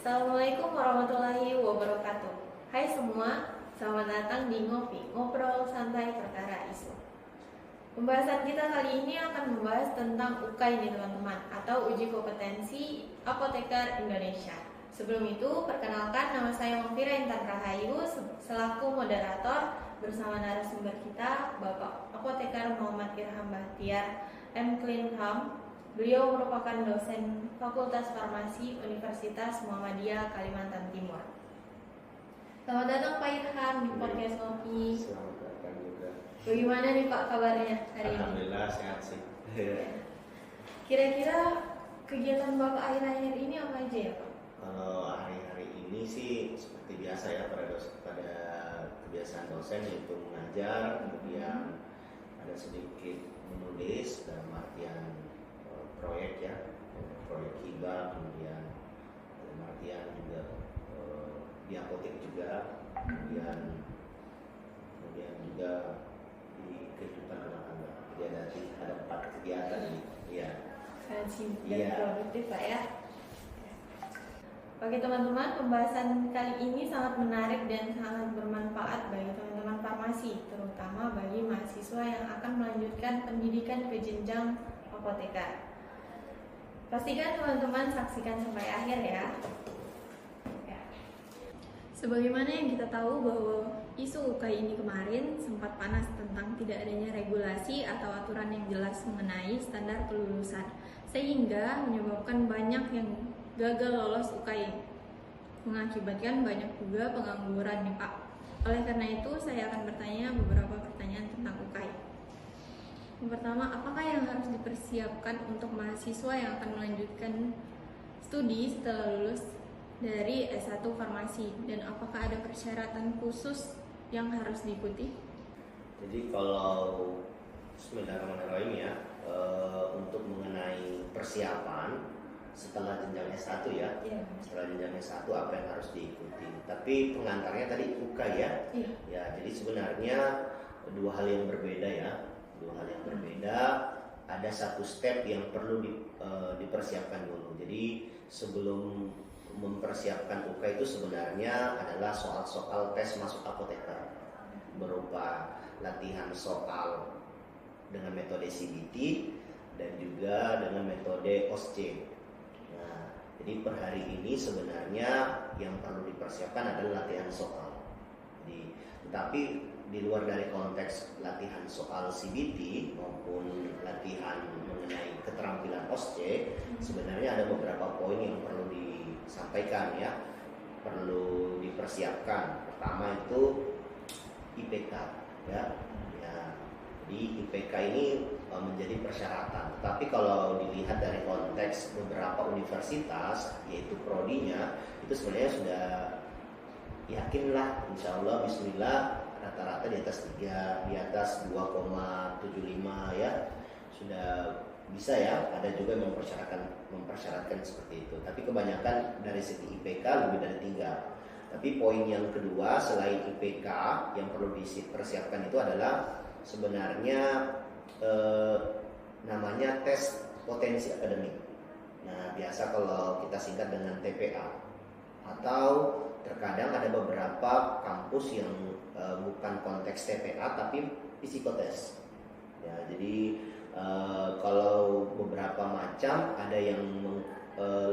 Assalamualaikum warahmatullahi wabarakatuh. Hai semua, selamat datang di Ngopi, ngobrol santai perkara isu. Pembahasan kita kali ini akan membahas tentang UKAI nih teman-teman, atau Uji Kompetensi Apoteker Indonesia. Sebelum itu, perkenalkan nama saya Mufira Intan Rahayu selaku moderator bersama narasumber kita, Bapak Apoteker Muhammad Irham Bahtiar M. Klinham. Beliau merupakan dosen Fakultas Farmasi Universitas Muhammadiyah Kalimantan Timur. Selamat datang Pak Irham di podcast Ngopi. Selamat datang juga. Bagaimana nih Pak kabarnya hari ini? Alhamdulillah sehat sih. Kira-kira kegiatan Bapak akhir-akhir ini apa aja ya Pak? Kalau hari-hari ini sih seperti biasa ya pada kebiasaan dosen, yaitu mengajar, kemudian ada sedikit menulis dalam artian proyek ya, proyek hibah, kemudian dalam artian juga di apotek juga, kemudian juga di kehidupan rumah tangga. Jadi ada 4 kegiatan ini. Iya. Sangat sibuk Iya. dan produktif Pak ya. Oke teman-teman, pembahasan kali ini sangat menarik dan sangat bermanfaat bagi teman-teman farmasi, terutama bagi mahasiswa yang akan melanjutkan pendidikan ke jenjang apoteker. Pastikan teman-teman saksikan sampai akhir ya. Sebagaimana yang kita tahu bahwa isu UKAI ini kemarin sempat panas tentang tidak adanya regulasi atau aturan yang jelas mengenai standar kelulusan, sehingga menyebabkan banyak yang gagal lolos UKAI, mengakibatkan banyak juga pengangguran nih Pak. Oleh karena itu saya akan bertanya beberapa pertanyaan tentang UKAI. Yang pertama, apakah yang harus dipersiapkan untuk mahasiswa yang akan melanjutkan studi setelah lulus dari S1 Farmasi, dan apakah ada persyaratan khusus yang harus diikuti? Jadi kalau Bismillahirrahmanirrahim ya, untuk mengenai persiapan setelah jenjang S1 ya, setelah jenjang S1 apa yang harus diikuti. Tapi pengantarnya tadi UKAI ya. Ya, jadi sebenarnya dua hal yang berbeda ya. Ada satu step yang perlu dipersiapkan dulu. Jadi sebelum mempersiapkan UKAI itu sebenarnya adalah soal-soal tes masuk apoteker, berupa latihan soal dengan metode CBT dan juga dengan metode OSCE. Nah, jadi per hari ini sebenarnya yang perlu dipersiapkan adalah latihan soal. Tetapi di luar dari konteks latihan soal CBT maupun latihan mengenai keterampilan OSCE, sebenarnya ada beberapa poin yang perlu disampaikan ya, perlu dipersiapkan. Pertama itu IPK ya. Jadi IPK ini menjadi persyaratan. Tapi kalau dilihat dari konteks beberapa universitas, yaitu prodinya, itu sebenarnya sudah yakinlah, insya Allah, bismillah, rata-rata di atas 3, di atas 2,75 ya, sudah bisa ya. Ada juga yang mempersyaratkan seperti itu. Tapi kebanyakan dari segi IPK lebih dari 3. Tapi poin yang kedua selain IPK yang perlu dipersiapkan itu adalah sebenarnya namanya tes potensi akademik. Nah, biasa kalau kita singkat dengan TPA, atau terkadang ada beberapa kampus yang bukan konteks TPA tapi psikotes. Ya, jadi kalau beberapa macam ada yang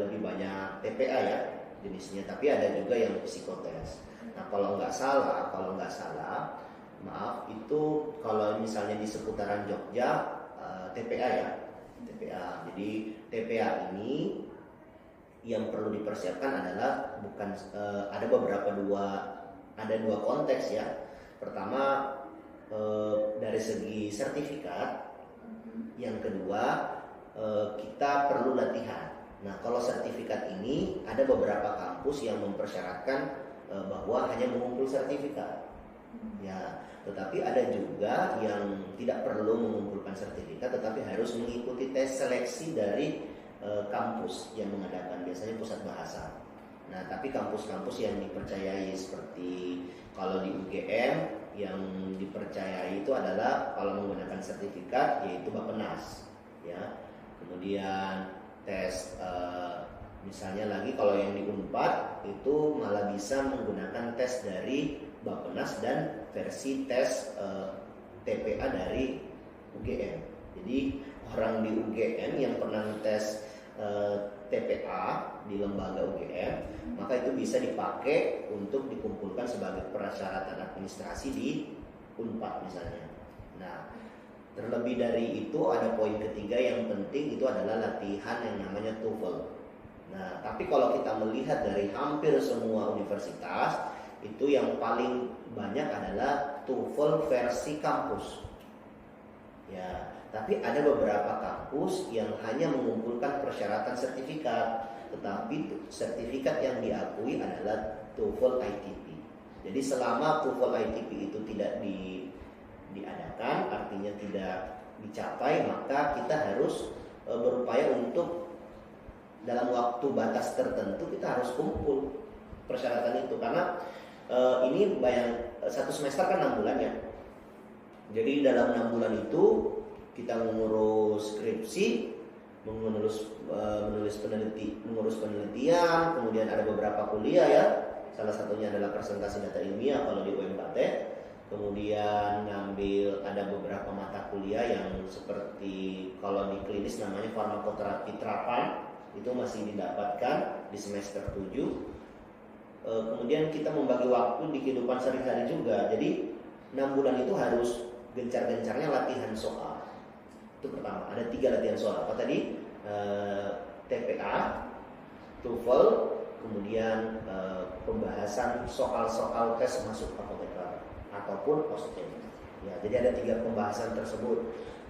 lebih banyak TPA ya jenisnya, tapi ada juga yang psikotes. Nah, kalau nggak salah, maaf, itu kalau misalnya di seputaran Jogja TPA ya, TPA. Jadi TPA ini yang perlu dipersiapkan adalah ada dua konteks ya. Pertama dari segi sertifikat, yang kedua kita perlu latihan. Nah, kalau sertifikat ini ada beberapa kampus yang mempersyaratkan bahwa hanya mengumpul sertifikat. Ya, tetapi ada juga yang tidak perlu mengumpulkan sertifikat, tetapi harus mengikuti tes seleksi dari kampus yang mengadakan, biasanya pusat bahasa. Nah, tapi kampus-kampus yang dipercayai seperti kalau di UGM yang dipercayai itu adalah kalau menggunakan sertifikat yaitu Bappenas ya. Kemudian tes Misalnya lagi kalau yang di Unpad itu malah bisa menggunakan tes dari Bappenas dan versi tes TPA dari UGM. Jadi orang di UGM yang pernah tes TPA di lembaga UGM, maka itu bisa dipakai untuk dikumpulkan sebagai persyaratan administrasi di Unpad misalnya. Nah, terlebih dari itu ada poin ketiga yang penting, itu adalah latihan yang namanya TOEFL. Nah, tapi kalau kita melihat dari hampir semua universitas, itu yang paling banyak adalah TOEFL versi kampus. Ya, tapi ada beberapa kampus yang hanya mengumpulkan persyaratan sertifikat, tetapi sertifikat yang diakui adalah TOEFL ITP. Jadi selama TOEFL ITP itu tidak diadakan, artinya tidak dicapai, maka kita harus berupaya untuk dalam waktu batas tertentu kita harus kumpul persyaratan itu, karena ini satu semester kan 6 bulan ya. Jadi dalam 6 bulan itu kita mengurus skripsi, mengurus penelitian, kemudian ada beberapa kuliah ya. Salah satunya adalah presentasi data ilmiah kalau di UMKT. Kemudian ada beberapa mata kuliah yang seperti kalau di klinis namanya farmakoterapi terapan, itu masih didapatkan di semester 7. Kemudian kita membagi waktu di kehidupan sehari-hari juga. Jadi 6 bulan itu harus gencar-gencarnya latihan soal. Itu pertama, ada 3 latihan soal. Apa tadi? TPA, TOEFL, kemudian pembahasan soal-soal tes masuk apoteker ataupun OSCE. Ya, jadi ada 3 pembahasan tersebut.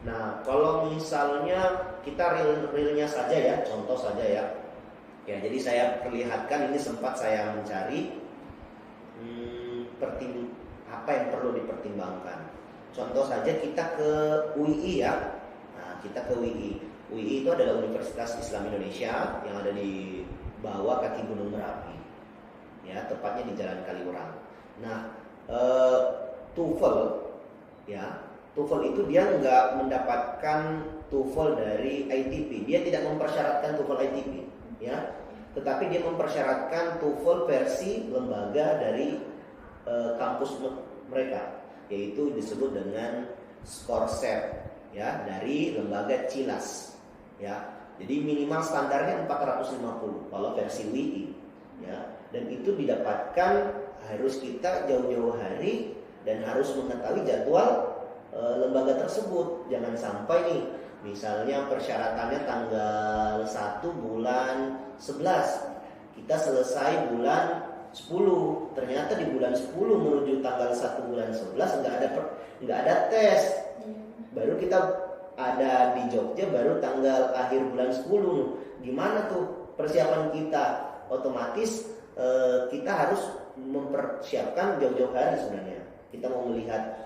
Nah, kalau misalnya kita realnya saja ya, contoh saja ya. Ya, jadi saya perlihatkan, ini sempat saya mencari apa yang perlu dipertimbangkan. Contoh saja kita ke UII ya. Nah, kita ke UII. UII itu adalah Universitas Islam Indonesia yang ada di bawah kaki Gunung Merapi. Ya, tepatnya di Jalan Kaliurang. Nah, TOEFL ya. TOEFL itu dia nggak mendapatkan TOEFL dari ITP. Dia tidak mempersyaratkan TOEFL ITP, ya. Tetapi dia mempersyaratkan TOEFL versi lembaga dari kampus mereka, yaitu disebut dengan Scoreset, ya, dari lembaga CILAS, ya. Jadi minimal standarnya 450 kalau versi WII, ya. Dan itu didapatkan harus kita jauh-jauh hari dan harus mengetahui jadwal lembaga tersebut. Jangan sampai nih, misalnya persyaratannya tanggal 1 bulan 11, kita selesai bulan 10, ternyata di bulan 10 menuju tanggal 1 bulan 11 nggak ada tes. Baru kita ada di Jogja baru tanggal akhir bulan 10. Gimana tuh persiapan kita? Otomatis kita harus mempersiapkan jauh-jauh hari sebenarnya. Kita mau melihat,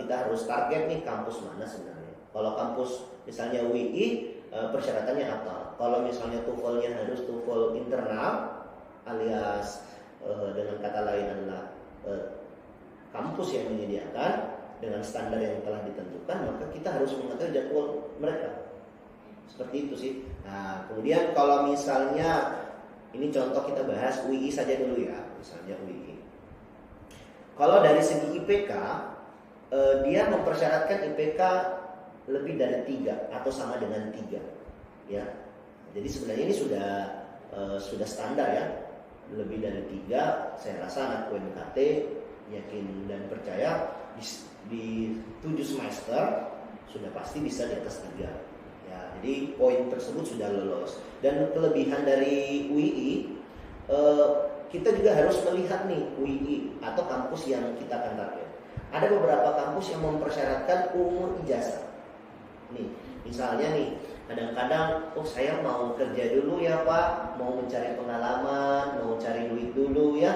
kita harus target nih kampus mana sebenarnya. Kalau kampus misalnya UII, persyaratannya apa? Kalau misalnya TOEFL-nya harus TOEFL internal, alias dengan kata lain adalah kampus yang menyediakan dengan standar yang telah ditentukan, maka kita harus mengetahui jadwal mereka. Seperti itu sih. Nah, kemudian kalau misalnya ini contoh kita bahas UII saja dulu ya, misalnya UII. Kalau dari segi IPK, dia mempersyaratkan IPK lebih dari 3 atau sama dengan 3, ya. Jadi sebenarnya ini sudah standar ya, lebih dari 3. Saya rasa anak UMKT yakin dan percaya di 7 semester sudah pasti bisa di atas 3. Ya, jadi poin tersebut sudah lolos. Dan kelebihan dari UII, kita juga harus melihat nih UII atau kampus yang kita akan target. Ada beberapa kampus yang mempersyaratkan umur ijazah. Nih, misalnya nih, kadang-kadang, saya mau kerja dulu ya Pak, mau mencari pengalaman, mau cari duit dulu ya,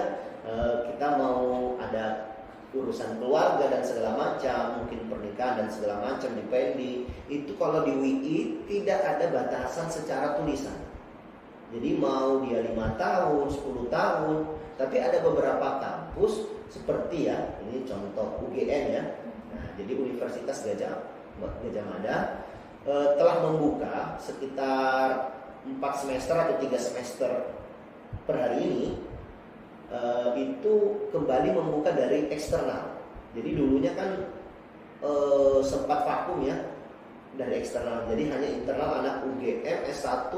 kita mau ada urusan keluarga dan segala macam, mungkin pernikahan dan segala macam di PND. Itu kalau di UII tidak ada batasan secara tulisan. Jadi mau dia 5 tahun, 10 tahun, tapi ada beberapa kampus seperti ya, ini contoh UGM ya. Nah, jadi Universitas Gajah Mada telah membuka sekitar 4 semester atau 3 semester per hari ini itu kembali membuka dari eksternal. Jadi dulunya kan sempat vakum ya dari eksternal. Jadi hanya internal anak UGM S1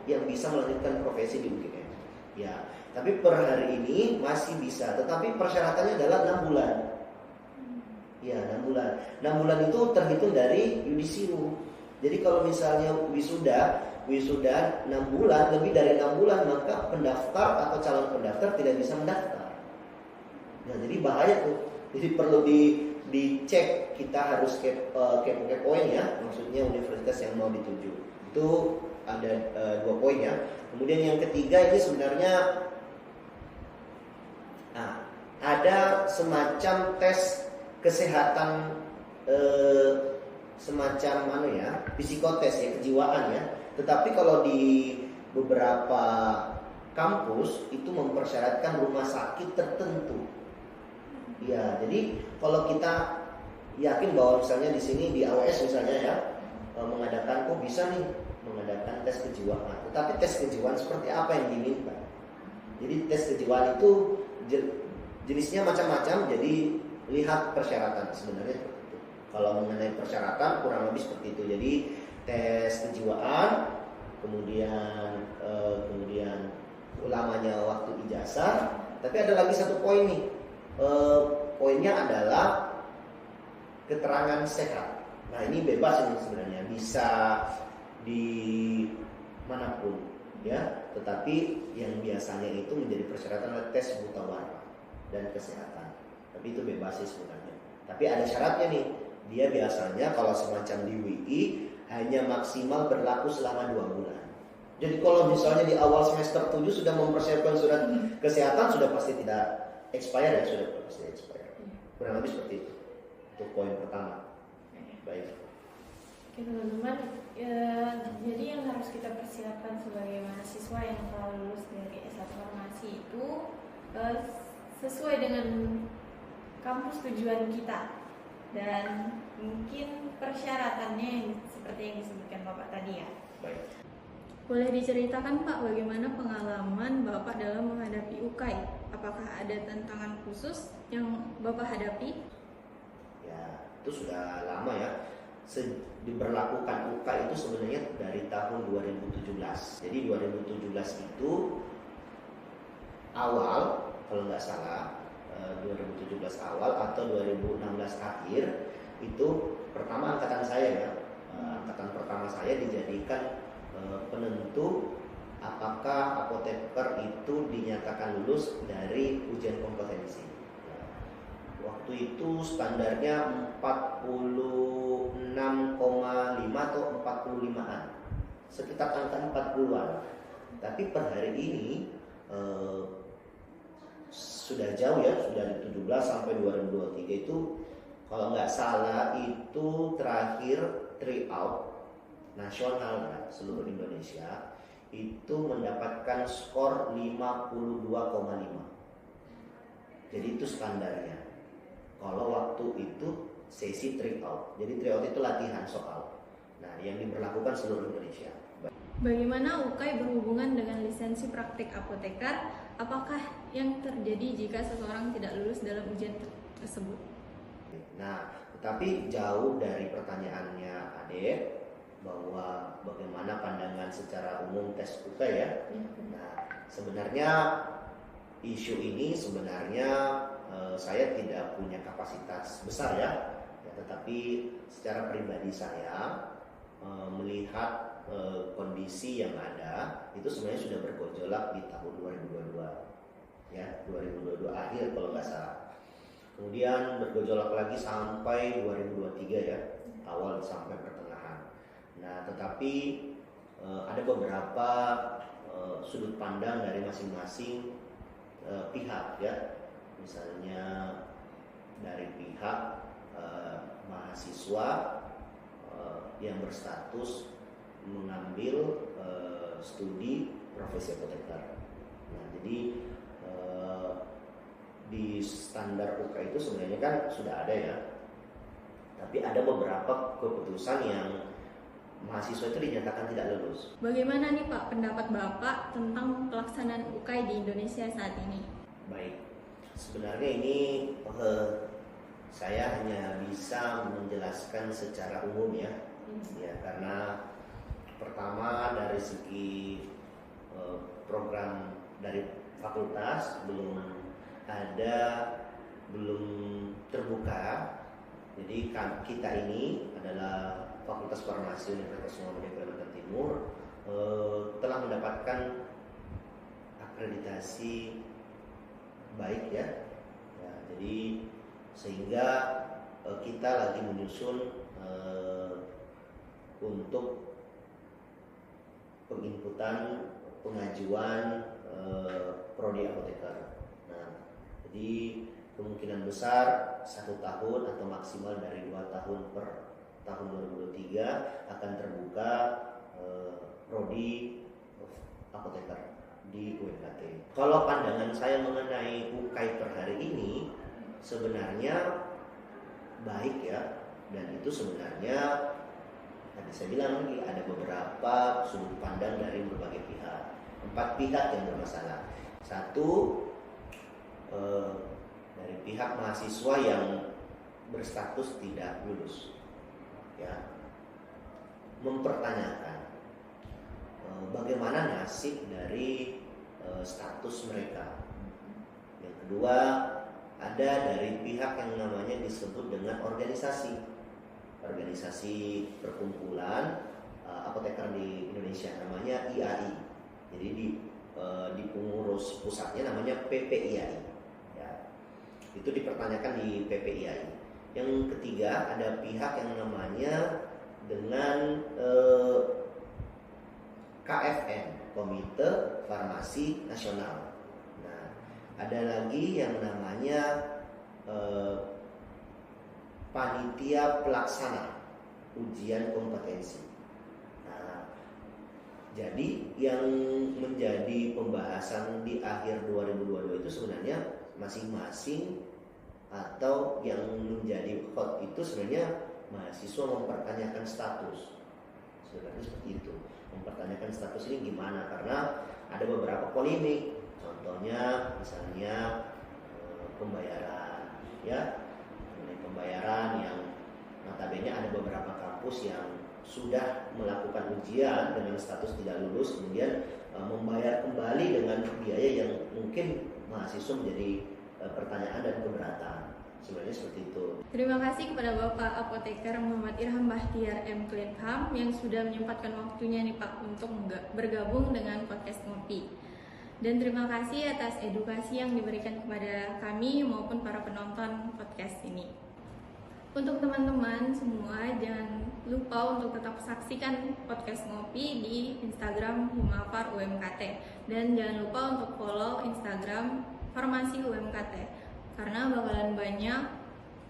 yang bisa melanjutkan profesi di UGM. Ya, tapi per hari ini masih bisa, tetapi persyaratannya adalah 6 bulan. Ya, 6 bulan. 6 bulan itu terhitung dari yudisium. Jadi kalau misalnya wisuda 6 bulan, lebih dari 6 bulan, maka pendaftar atau calon pendaftar tidak bisa mendaftar. Nah, jadi bahaya tuh. Jadi perlu dicek, kita harus kepoin ya, maksudnya universitas yang mau dituju. Itu ada 2 poin ya. Kemudian yang ketiga ini sebenarnya ada semacam tes kesehatan, semacam psikotes ya, kejiwaan ya. Tetapi kalau di beberapa kampus itu mempersyaratkan rumah sakit tertentu. Ya, jadi kalau kita yakin bahwa misalnya di sini di AWS misalnya ya mengadakan, kok bisa nih mengadakan tes kejiwaan. Tetapi tes kejiwaan seperti apa yang diminta? Jadi tes kejiwaan itu jenisnya macam-macam. Jadi lihat persyaratan sebenarnya seperti itu. Kalau mengenai persyaratan kurang lebih seperti itu. Jadi tes kejiwaan, kemudian lamanya waktu ijazah. Tapi ada lagi satu poin nih. Poinnya adalah keterangan sehat. Nah, ini bebas ini sebenarnya, bisa di manapun ya. Tetapi yang biasanya itu menjadi persyaratan adalah tes buta warna dan kesehatan. Tapi itu bebas sih sebenarnya. Tapi ada syaratnya nih. Dia biasanya kalau semacam di WI hanya maksimal berlaku selama 2 bulan. Jadi kalau misalnya di awal semester 7 sudah mempersiapkan surat kesehatan, sudah pasti tidak expired ya, sudah pasti expired. Kurang lebih seperti itu. Untuk poin pertama. Baik. Oke teman-teman, jadi yang harus kita persiapkan sebagai mahasiswa yang telah lulus dari S1 Farmasi itu sesuai dengan kampus tujuan kita, dan mungkin persyaratannya seperti yang disebutkan Bapak tadi ya. Baik. Boleh diceritakan Pak bagaimana pengalaman Bapak dalam menghadapi UKAI? Apakah ada tantangan khusus yang Bapak hadapi? Ya, itu sudah lama ya. Diberlakukan UKAI itu sebenarnya dari tahun 2017. Jadi 2017 itu awal, kalau nggak salah 2017 awal atau 2016 akhir, itu pertama angkatan saya ya. Angkatan pertama saya dijadikan penentu apakah apoteker itu dinyatakan lulus dari ujian kompetensi. Waktu itu standarnya 46,5 atau 45-an, sekitar angka 40-an. Tapi per hari ini sudah jauh ya, sudah di 17 sampai 2023 itu kalau nggak salah itu terakhir tryout nasional ya, seluruh Indonesia itu mendapatkan skor 52,5. Jadi itu standarnya. Kalau waktu itu sesi tryout. Jadi tryout itu latihan soal. Nah, yang diberlakukan seluruh Indonesia. Bagaimana UKAI berhubungan dengan lisensi praktik apoteker? Apakah yang terjadi jika seseorang tidak lulus dalam ujian tersebut? Nah, tetapi jauh dari pertanyaannya Ade, bahwa bagaimana pandangan secara umum tes UKAI ya. Nah, sebenarnya isu ini sebenarnya saya tidak punya kapasitas besar ya, tetapi secara pribadi saya melihat kondisi yang ada itu sebenarnya sudah bergejolak di tahun 2022 ya, 2022 akhir kalau nggak salah. Kemudian bergejolak lagi sampai 2023 ya, awal sampai pertengahan. Nah, tetapi ada beberapa sudut pandang dari masing-masing pihak ya. Misalnya dari pihak mahasiswa yang berstatus mengambil studi profesi apoteker. Nah, jadi di standar UKAI itu sebenarnya kan sudah ada ya, tapi ada beberapa keputusan yang mahasiswa itu dinyatakan tidak lulus. Bagaimana nih Pak pendapat Bapak tentang pelaksanaan UKAI di Indonesia saat ini? Baik, sebenarnya ini saya hanya bisa menjelaskan secara umum ya, karena pertama dari segi program dari fakultas belum terbuka. Jadi kita ini adalah Fakultas Farmasi Universitas Muhammadiyah Kalimantan Timur telah mendapatkan akreditasi baik ya. Jadi sehingga kita lagi menyusun untuk penginputan pengajuan prodi apoteker. Nah, jadi kemungkinan besar 1 tahun atau maksimal dari 2 tahun per tahun 2023 akan terbuka prodi apoteker di UMKT. Kalau pandangan saya mengenai UKAI per hari ini sebenarnya baik ya, dan itu sebenarnya tadi saya bilang lagi ada beberapa sudut pandang dari berbagai pihak. 4 pihak yang bermasalah. 1, dari pihak mahasiswa yang berstatus tidak lulus, ya, mempertanyakan bagaimana nasib dari status mereka. Yang kedua, ada dari pihak yang namanya disebut dengan organisasi perkumpulan apoteker di Indonesia, namanya IAI. Jadi di pengurus pusatnya namanya PPIAI. Ya, itu dipertanyakan di PPIAI. Yang ketiga, ada pihak yang namanya dengan KFN, Komite Farmasi Nasional. Nah, ada lagi yang namanya Panitia Pelaksana Ujian Kompetensi. Nah, jadi yang menjadi pembahasan di akhir 2022 itu sebenarnya masing-masing, atau yang menjadi hot itu sebenarnya mahasiswa mempertanyakan status. Sebenarnya seperti itu. Mempertanyakan status ini gimana, karena ada beberapa polemik. Contohnya misalnya pembayaran, ya, pembayaran yang notabene ada beberapa kampus yang sudah melakukan ujian dengan status tidak lulus, kemudian membayar kembali dengan biaya yang mungkin mahasiswa menjadi pertanyaan dan keberatan. Sebenarnya seperti itu. Terima kasih kepada Bapak Apoteker Muhammad Irham Bahtiar M. Klinham yang sudah menyempatkan waktunya nih Pak untuk bergabung dengan podcast Ngopi. Dan terima kasih atas edukasi yang diberikan kepada kami maupun para penonton podcast ini. Untuk teman-teman semua, jangan lupa untuk tetap saksikan podcast Ngopi di Instagram Himafar UMKT. Dan jangan lupa untuk follow Instagram Farmasi UMKT, karena bakalan banyak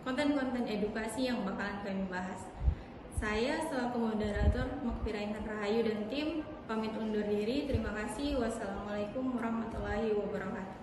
konten-konten edukasi yang bakalan kami bahas. Saya selaku moderator Mokfira Intan Rahayu dan tim pamit undur diri. Terima kasih. Wassalamualaikum warahmatullahi wabarakatuh.